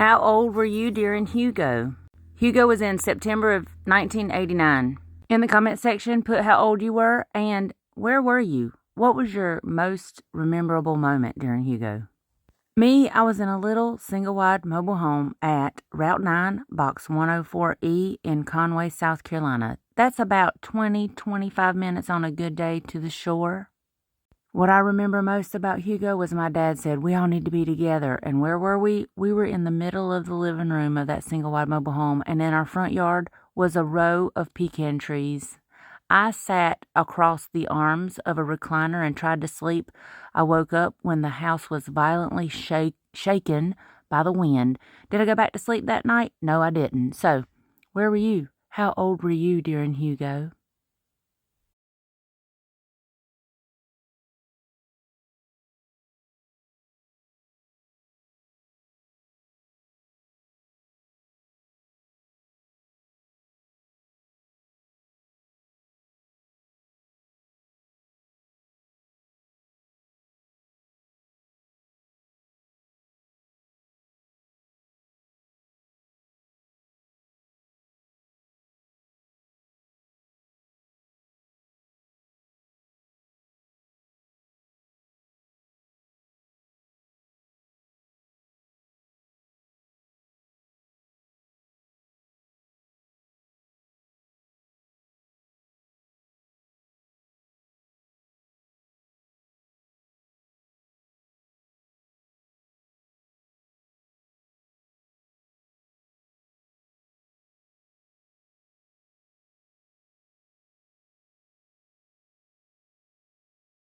How old were you during Hugo? Hugo was in September of 1989. In the comment section, put how old you were and where were you? What was your most memorable moment during Hugo? Me, I was in a little single-wide mobile home at Route 9, Box 104E in Conway, South Carolina. That's about 25 minutes on a good day to the shore. What I remember most about Hugo was my dad said, we all need to be together. And where were we? We were in the middle of the living room of that single-wide mobile home, and in our front yard was a row of pecan trees. I sat across the arms of a recliner and tried to sleep. I woke up when the house was violently shaken by the wind. Did I go back to sleep that night? No, I didn't. So, where were you? How old were you during Hugo?